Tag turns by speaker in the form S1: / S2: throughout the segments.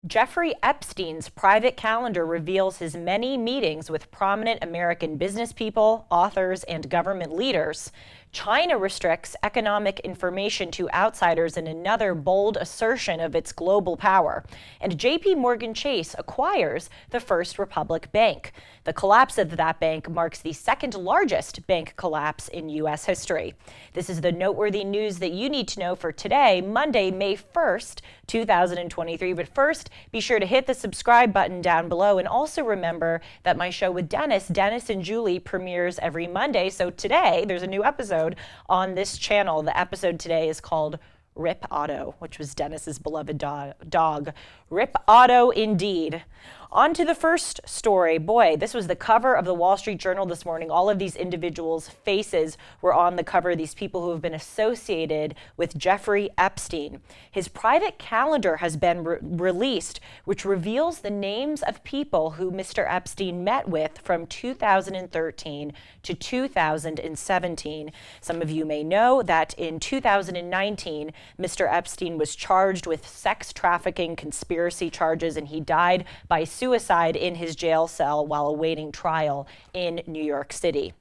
S1: Jeffrey Epstein's private calendar reveals his many meetings with prominent American business people, authors, and government leaders. China restricts economic information to outsiders in another bold assertion of its global power. And JP Morgan Chase acquires the First Republic Bank. The collapse of that bank marks the second largest bank collapse in U.S. history. This is the noteworthy news that you need to know for today, Monday, May 1st, 2023. But first, be sure to hit the subscribe button down below. And also remember that my show with Dennis and Julie, premieres every Monday. So today, there's a new episode on this channel. The episode today is called Rip Otto, which was Dennis's beloved dog. Rip Otto indeed. On to the first story. Boy, this was the cover of the Wall Street Journal this morning. All of these individuals' faces were on the cover, these people who have been associated with Jeffrey Epstein. His private calendar has been released, which reveals the names of people who Mr. Epstein met with from 2013 to 2017. Some of you may know that in 2019, Mr. Epstein was charged with sex trafficking conspiracy charges, and he died by suicide in his jail cell while awaiting trial in New York City.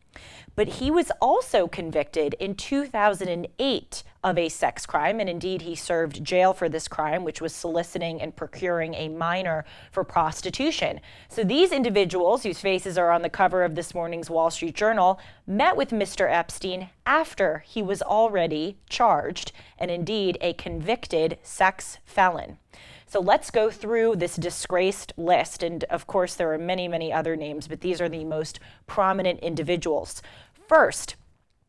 S1: But he was also convicted in 2008 of a sex crime, and indeed he served jail for this crime, which was soliciting and procuring a minor for prostitution. So these individuals, whose faces are on the cover of this morning's Wall Street Journal, met with Mr. Epstein after he was already charged and indeed a convicted sex felon. So let's go through this disgraced list. And of course, there are many, many other names, but these are the most prominent individuals. First,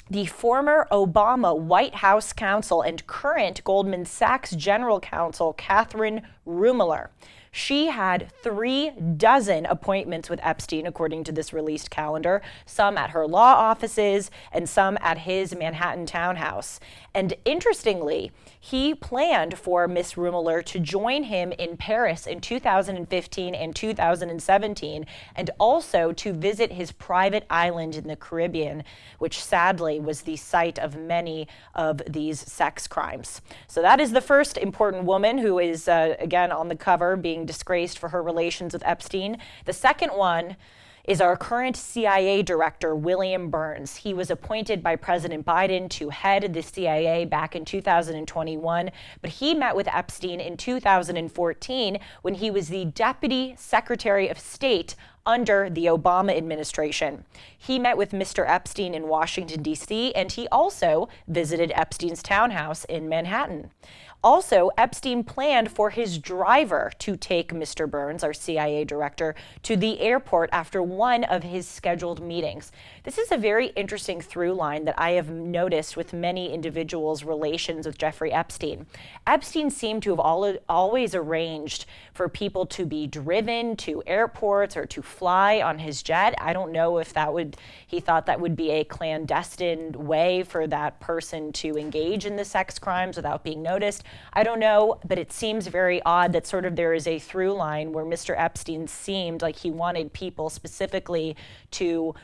S1: the former Obama White House counsel and current Goldman Sachs general counsel, Catherine Ruemmler. She had 36 appointments with Epstein, according to this released calendar, some at her law offices and some at his Manhattan townhouse. And interestingly, he planned for Miss Ruemmler to join him in Paris in 2015 and 2017, and also to visit his private island in the Caribbean, which sadly was the site of many of these sex crimes. So that is the first important woman who is, again, on the cover being disgraced for her relations with Epstein. The second one is our current CIA director, William Burns. He was appointed by President Biden to head the CIA back in 2021, but he met with Epstein in 2014 when he was the Deputy Secretary of State under the Obama administration. He met with Mr. Epstein in Washington, D.C., and he also visited Epstein's townhouse in Manhattan. Also, Epstein planned for his driver to take Mr. Burns, our CIA director, to the airport after one of his scheduled meetings. This is a very interesting through line that I have noticed with many individuals' relations with Jeffrey Epstein. Epstein seemed to have always arranged for people to be driven to airports or to fly on his jet. I don't know if he thought that would be a clandestine way for that person to engage in the sex crimes without being noticed. I don't know, but it seems very odd that sort of there is a through line where Mr. Epstein seemed like he wanted people specifically to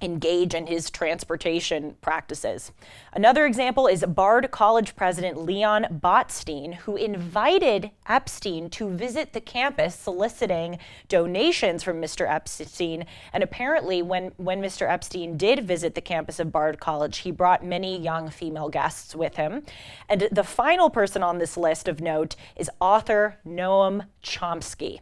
S1: engage in his transportation practices. Another example is Bard College president Leon Botstein, who invited Epstein to visit the campus soliciting donations from Mr. Epstein. And apparently when Mr. Epstein did visit the campus of Bard College, he brought many young female guests with him. And the final person on this list of note is author Noam Chomsky.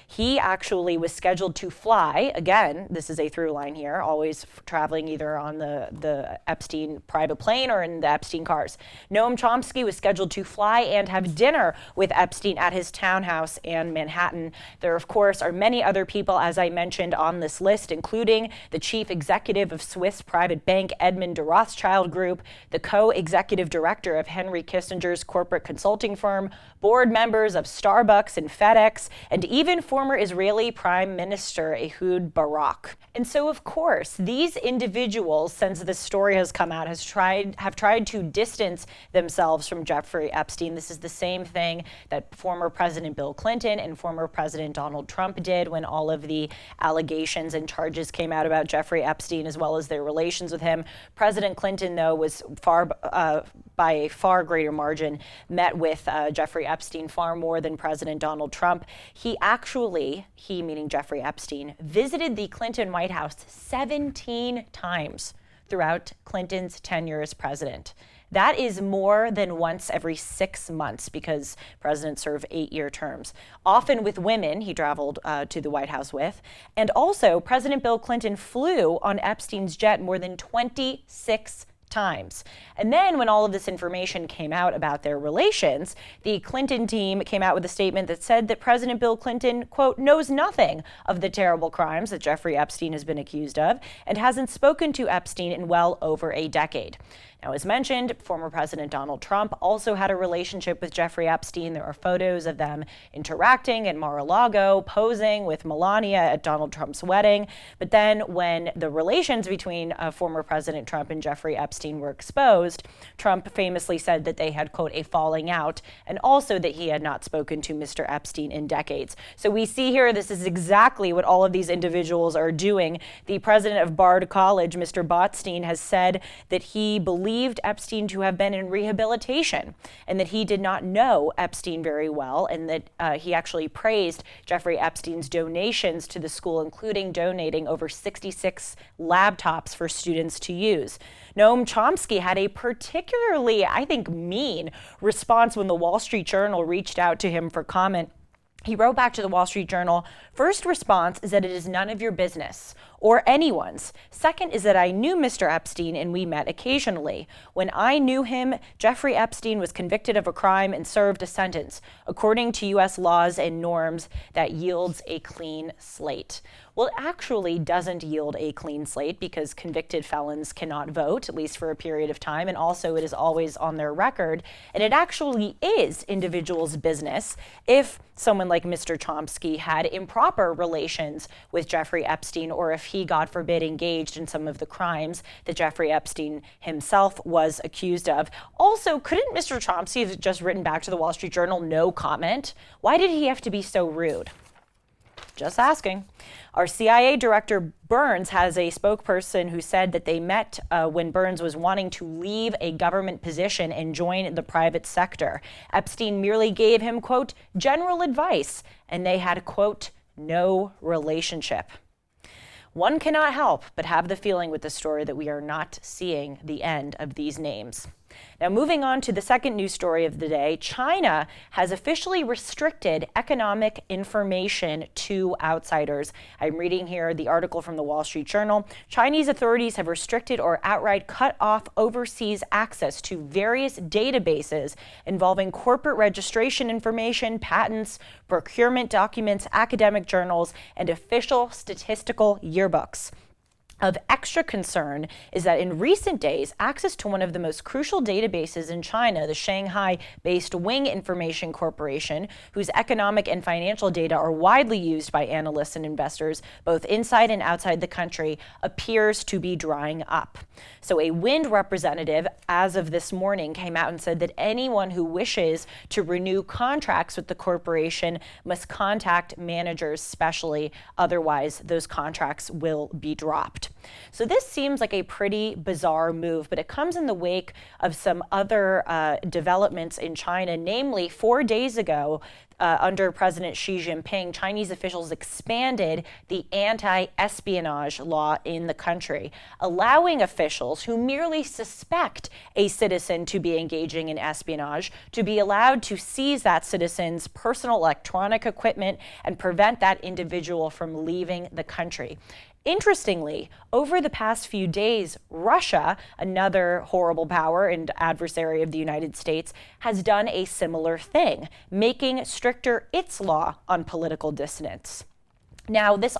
S1: He actually was scheduled to fly, again, this is a through line here, always traveling either on the Epstein private plane or in the Epstein cars. Noam Chomsky was scheduled to fly and have dinner with Epstein at his townhouse in Manhattan. There, of course, are many other people, as I mentioned, on this list, including the chief executive of Swiss private bank Edmund de Rothschild Group, the co-executive director of Henry Kissinger's corporate consulting firm, board members of Starbucks and FedEx, and even former Israeli Prime Minister Ehud Barak. And so, of course, these individuals, since this story has come out, have tried to distance themselves from Jeffrey Epstein. This is the same thing that former President Bill Clinton and former President Donald Trump did when all of the allegations and charges came out about Jeffrey Epstein, as well as their relations with him. President Clinton, though, was far by a far greater margin, met with Jeffrey Epstein far more than President Donald Trump. He meaning Jeffrey Epstein, visited the Clinton White House 17 times throughout Clinton's tenure as president. That is more than once every 6 months because presidents serve 8-year terms. Often with women he traveled to the White House with. And also, President Bill Clinton flew on Epstein's jet more than 26 times. And then when all of this information came out about their relations, the Clinton team came out with a statement that said that President Bill Clinton, quote, knows nothing of the terrible crimes that Jeffrey Epstein has been accused of and hasn't spoken to Epstein in well over a decade. Now, as mentioned, former President Donald Trump also had a relationship with Jeffrey Epstein. There are photos of them interacting at Mar-a-Lago, posing with Melania at Donald Trump's wedding. But then when the relations between former President Trump and Jeffrey Epstein were exposed, Trump famously said that they had, quote, a falling out, and also that he had not spoken to Mr. Epstein in decades. So we see here this is exactly what all of these individuals are doing. The president of Bard College, Mr. Botstein, has said that he believed Epstein to have been in rehabilitation and that he did not know Epstein very well, and that he actually praised Jeffrey Epstein's donations to the school, including donating over 66 laptops for students to use. Noam Chomsky had a particularly, I think, mean response when the Wall Street Journal reached out to him for comment. He wrote back to the Wall Street Journal, "First response is that it is none of your business or anyone's. Second is that I knew Mr. Epstein and we met occasionally. When I knew him, Jeffrey Epstein was convicted of a crime and served a sentence. According to U.S. laws and norms, that yields a clean slate." Well, it actually doesn't yield a clean slate because convicted felons cannot vote, at least for a period of time, and also it is always on their record. And it actually is individuals' business if someone like Mr. Chomsky had improper relations with Jeffrey Epstein, or if he, God forbid, engaged in some of the crimes that Jeffrey Epstein himself was accused of. Also, couldn't Mr. Chomsky have just written back to the Wall Street Journal, no comment? Why did he have to be so rude? Just asking. Our CIA director Burns has a spokesperson who said that they met when Burns was wanting to leave a government position and join the private sector. Epstein merely gave him, quote, general advice, and they had, quote, no relationship. One cannot help but have the feeling with this story that we are not seeing the end of these names. Now, moving on to the second news story of the day, China has officially restricted economic information to outsiders. I'm reading here the article from the Wall Street Journal. Chinese authorities have restricted or outright cut off overseas access to various databases involving corporate registration information, patents, procurement documents, academic journals, and official statistical yearbooks. Of extra concern is that in recent days, access to one of the most crucial databases in China, the Shanghai-based Wing Information Corporation, whose economic and financial data are widely used by analysts and investors, both inside and outside the country, appears to be drying up. So a Wind representative, as of this morning, came out and said that anyone who wishes to renew contracts with the corporation must contact managers specially, otherwise those contracts will be dropped. So this seems like a pretty bizarre move, but it comes in the wake of some other developments in China. Namely, 4 days ago, under President Xi Jinping, Chinese officials expanded the anti-espionage law in the country, allowing officials who merely suspect a citizen to be engaging in espionage to be allowed to seize that citizen's personal electronic equipment and prevent that individual from leaving the country. Interestingly, over the past few days, Russia, another horrible power and adversary of the United States, has done a similar thing, making stricter its law on political dissidents. Now, this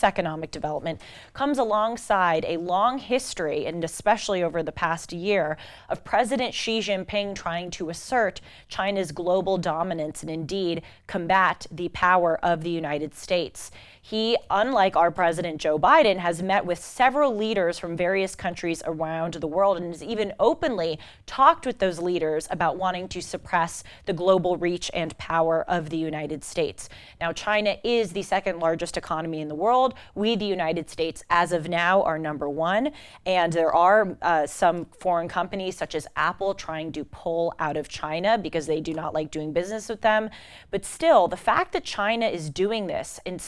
S1: economic development comes alongside a long history, and especially over the past year, of President Xi Jinping trying to assert China's global dominance and indeed combat the power of the United States. He, unlike our President Joe Biden, has met with several leaders from various countries around the world and has even openly talked with those leaders about wanting to suppress the global reach and power of the United States. Now, China is the second largest economy in the world. We, the United States, as of now, are number one. And there are some foreign companies, such as Apple, trying to pull out of China because they do not like doing business with them. But still, the fact that China is doing this and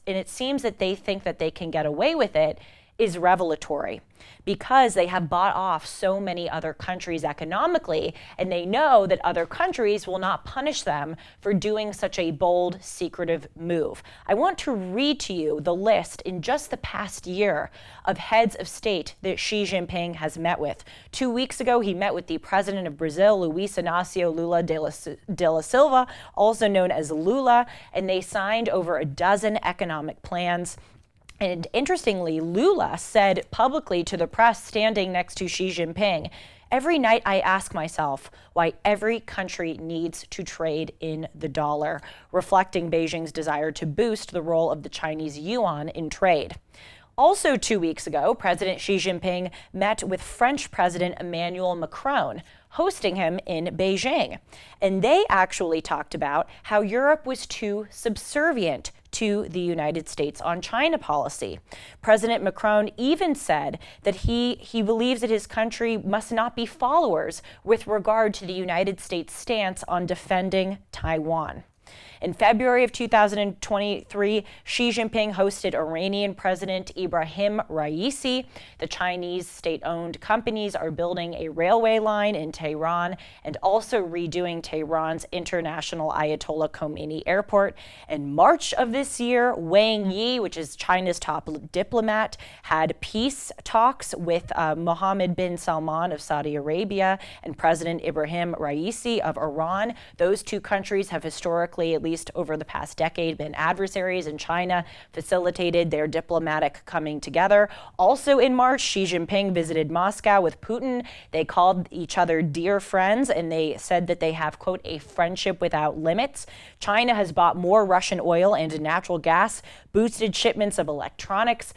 S1: it seems that they think that they can get away with it is revelatory, because they have bought off so many other countries economically, and they know that other countries will not punish them for doing such a bold, secretive move. I want to read to you the list in just the past year of heads of state that Xi Jinping has met with. 2 weeks ago, he met with the president of Brazil, Luiz Inácio Lula da Silva, also known as Lula, and they signed over a dozen economic plans. And interestingly, Lula said publicly to the press standing next to Xi Jinping, "Every night I ask myself why every country needs to trade in the dollar," reflecting Beijing's desire to boost the role of the Chinese yuan in trade. Also 2 weeks ago, President Xi Jinping met with French President Emmanuel Macron, hosting him in Beijing. And they actually talked about how Europe was too subservient to the United States on China policy. President Macron even said that he believes that his country must not be followers with regard to the United States' stance on defending Taiwan. In February of 2023, Xi Jinping hosted Iranian President Ibrahim Raisi. The Chinese state-owned companies are building a railway line in Tehran and also redoing Tehran's International Ayatollah Khomeini Airport. In March of this year, Wang Yi, which is China's top diplomat, had peace talks with Mohammed bin Salman of Saudi Arabia and President Ibrahim Raisi of Iran. Those two countries have historically, at least over the past decade, been adversaries, and China facilitated their diplomatic coming together. Also in March, Xi Jinping visited Moscow with Putin. They called each other dear friends, and they said that they have, quote, a friendship without limits. China has bought more Russian oil and natural gas, boosted shipments of electronics,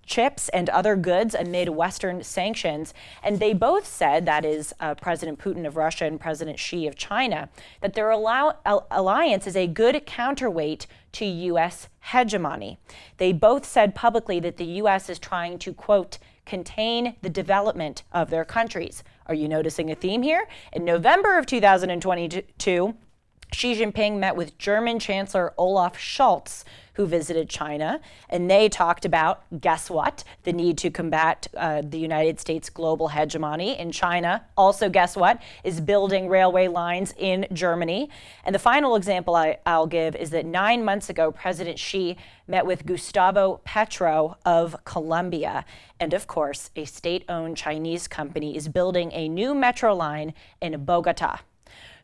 S1: chips, and other goods amid Western sanctions. And they both said, that is President Putin of Russia and President Xi of China, that their alliance is a good counterweight to U.S. hegemony. They both said publicly that the U.S. is trying to, quote, contain the development of their countries. Are you noticing a theme here? In November of 2022, Xi Jinping met with German Chancellor Olaf Scholz, who visited China, and they talked about, guess what, the need to combat the United States' global hegemony in China. Also, guess what, is building railway lines in Germany. And the final example I'll give is that 9 months ago, President Xi met with Gustavo Petro of Colombia. And of course, a state-owned Chinese company is building a new metro line in Bogota.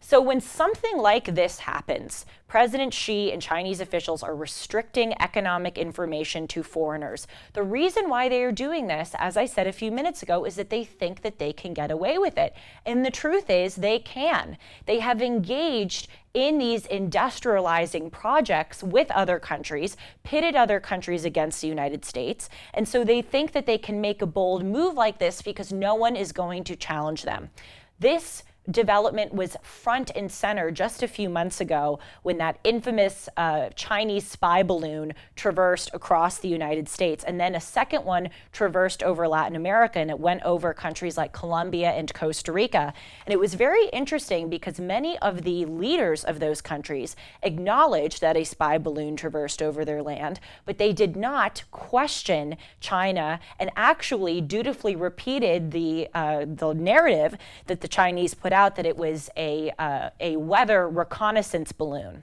S1: So when something like this happens, President Xi and Chinese officials are restricting economic information to foreigners. The reason why they are doing this, as I said a few minutes ago, is that they think that they can get away with it. And the truth is they can. They have engaged in these industrializing projects with other countries, pitted other countries against the United States. And so they think that they can make a bold move like this because no one is going to challenge them. This development was front and center just a few months ago when that infamous Chinese spy balloon traversed across the United States. And then a second one traversed over Latin America, and it went over countries like Colombia and Costa Rica. And it was very interesting because many of the leaders of those countries acknowledged that a spy balloon traversed over their land, but they did not question China and actually dutifully repeated the narrative that the Chinese put out, that it was a weather reconnaissance balloon.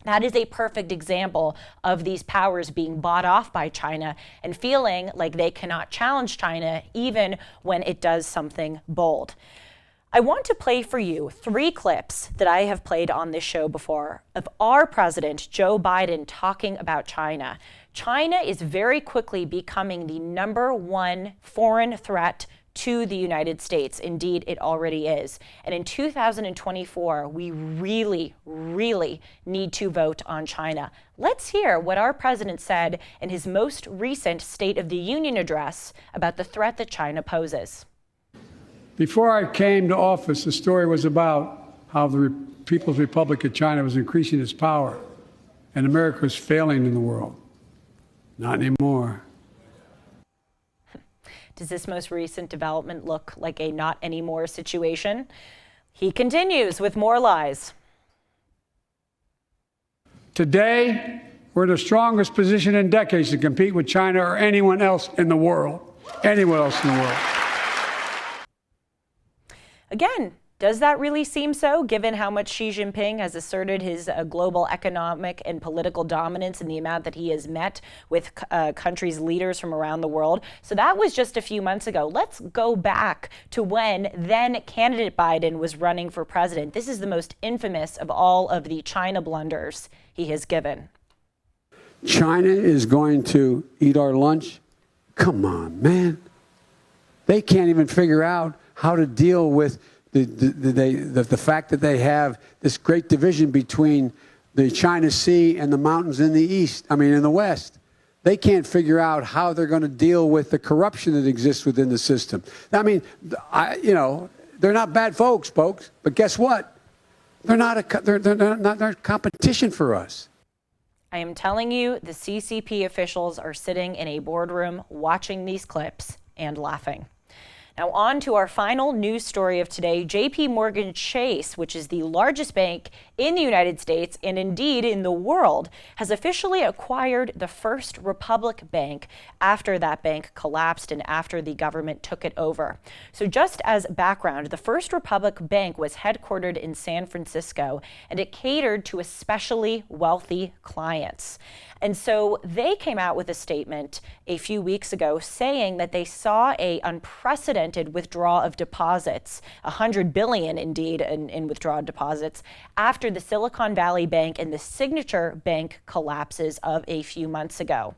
S1: That is a perfect example of these powers being bought off by China and feeling like they cannot challenge China even when it does something bold. I want to play for you 3 clips that I have played on this show before of our president, Joe Biden, talking about China. China is very quickly becoming the #1 foreign threat to the United States. Indeed, it already is. And in 2024, we really, really need to vote on China. Let's hear what our president said in his most recent State of the Union address about the threat that China poses.
S2: Before I came to office, the story was about how the People's Republic of China was increasing its power and America was failing in the world. Not anymore.
S1: Does this most recent development look like a not anymore situation? He continues with more lies.
S2: Today, we're in the strongest position in decades to compete with China or anyone else in the world. Anyone else in the world.
S1: Again, does that really seem so, given how much Xi Jinping has asserted his global economic and political dominance and the amount that he has met with countries' leaders from around the world? So that was just a few months ago. Let's go back to when then candidate Biden was running for president. This is the most infamous of all of the China blunders he has given.
S2: China is going to eat our lunch? Come on, man. They can't even figure out how to deal with the fact that they have this great division between the China Sea and the mountains in the west. They can't figure out how they're going to deal with the corruption that exists within the system. I mean, they're not bad folks, but guess what? They're not competition for us.
S1: I am telling you, the CCP officials are sitting in a boardroom watching these clips and laughing. Now on to our final news story of today. JP Morgan Chase, which is the largest bank in the United States and indeed in the world, has officially acquired the First Republic Bank after that bank collapsed and after the government took it over. So just as background, the First Republic Bank was headquartered in San Francisco and it catered to especially wealthy clients. And so they came out with a statement a few weeks ago saying that they saw an unprecedented withdrawal of deposits, $100 billion indeed in withdrawal deposits, after the Silicon Valley Bank and the Signature Bank collapses of a few months ago.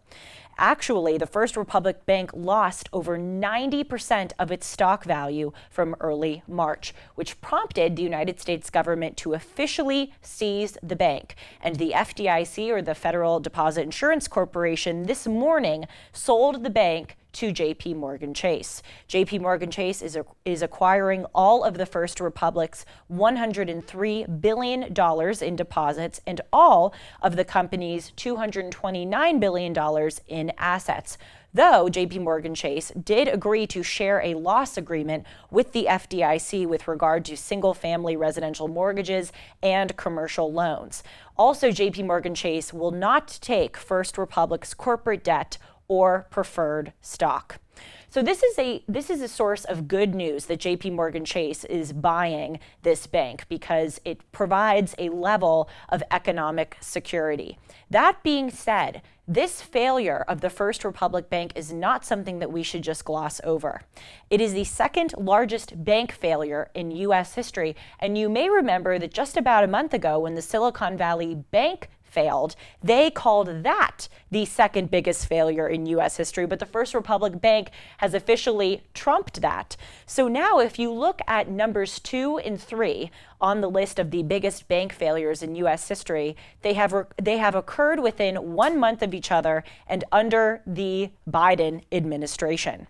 S1: Actually, the First Republic Bank lost over 90% of its stock value from early March, which prompted the United States government to officially seize the bank. And the FDIC, or the Federal Deposit Insurance Corporation, this morning sold the bank to JP Morgan Chase. JP Morgan Chase is acquiring all of the First Republic's $103 billion in deposits and all of the company's $229 billion in assets. Though JP Morgan Chase did agree to share a loss agreement with the FDIC with regard to single-family residential mortgages and commercial loans. Also, JP Morgan Chase will not take First Republic's corporate debt or preferred stock. So this is a source of good news that JP Morgan Chase is buying this bank because it provides a level of economic security. That being said, this failure of the First Republic Bank is not something that we should just gloss over. It is the second largest bank failure in U.S. history, and you may remember that just about a month ago when the Silicon Valley Bank failed, they called that the second biggest failure in U.S. history, but the First Republic Bank has officially trumped that. So now if you look at numbers 2 and 3 on the list of the biggest bank failures in U.S. history, they have occurred within 1 month of each other and under the Biden administration.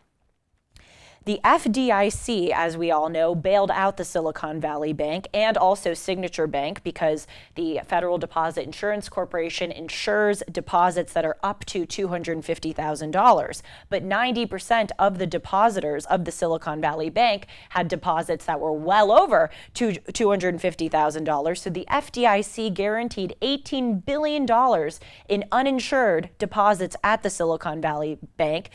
S1: The FDIC, as we all know, bailed out the Silicon Valley Bank and also Signature Bank because the Federal Deposit Insurance Corporation insures deposits that are up to $250,000. But 90% of the depositors of the Silicon Valley Bank had deposits that were well over $250,000. So the FDIC guaranteed $18 billion in uninsured deposits at the Silicon Valley Bank.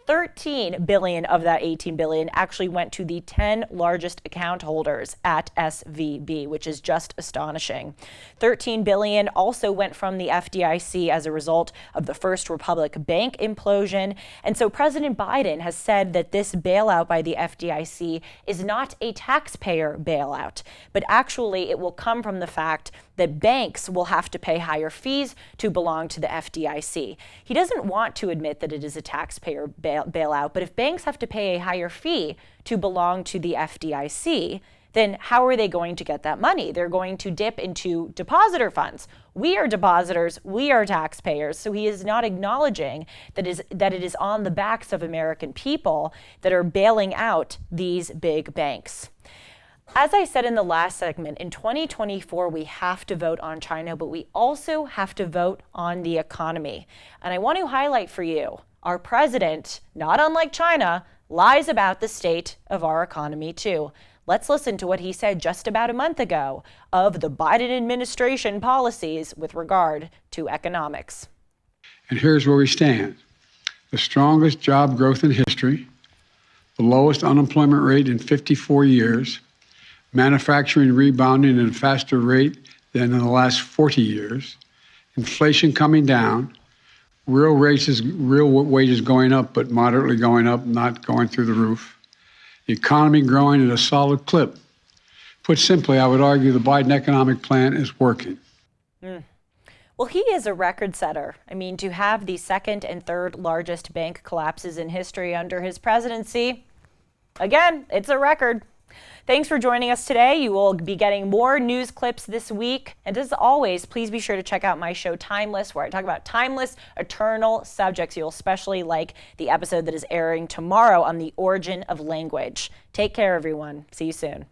S1: 13 billion of that 18 billion actually went to the 10 largest account holders at SVB, which is just astonishing. 13 billion also went from the FDIC as a result of the First Republic Bank implosion. And so President Biden has said that this bailout by the FDIC is not a taxpayer bailout, but actually it will come from the fact that banks will have to pay higher fees to belong to the FDIC. He doesn't want to admit that it is a taxpayer bailout bailout. But if banks have to pay a higher fee to belong to the FDIC, then how are they going to get that money? They're going to dip into depositor funds. We are depositors, we are taxpayers. So he is not acknowledging that it is on the backs of American people that are bailing out these big banks. As I said in the last segment, in 2024, we have to vote on China, but we also have to vote on the economy. And I want to highlight for you, our president, not unlike China, lies about the state of our economy too. Let's listen to what he said just about a month ago of the Biden administration policies with regard to economics.
S2: And here's where we stand. The strongest job growth in history, the lowest unemployment rate in 54 years, manufacturing rebounding at a faster rate than in the last 40 years, inflation coming down, real wages going up, but moderately going up, not going through the roof. The economy growing at a solid clip. Put simply, I would argue the Biden economic plan is working.
S1: Well, he is a record setter. I mean, to have the second and third largest bank collapses in history under his presidency, again, it's a record. Thanks for joining us today. You will be getting more news clips this week. And as always, please be sure to check out my show Timeless, where I talk about timeless, eternal subjects. You'll especially like the episode that is airing tomorrow on the origin of language. Take care, everyone. See you soon.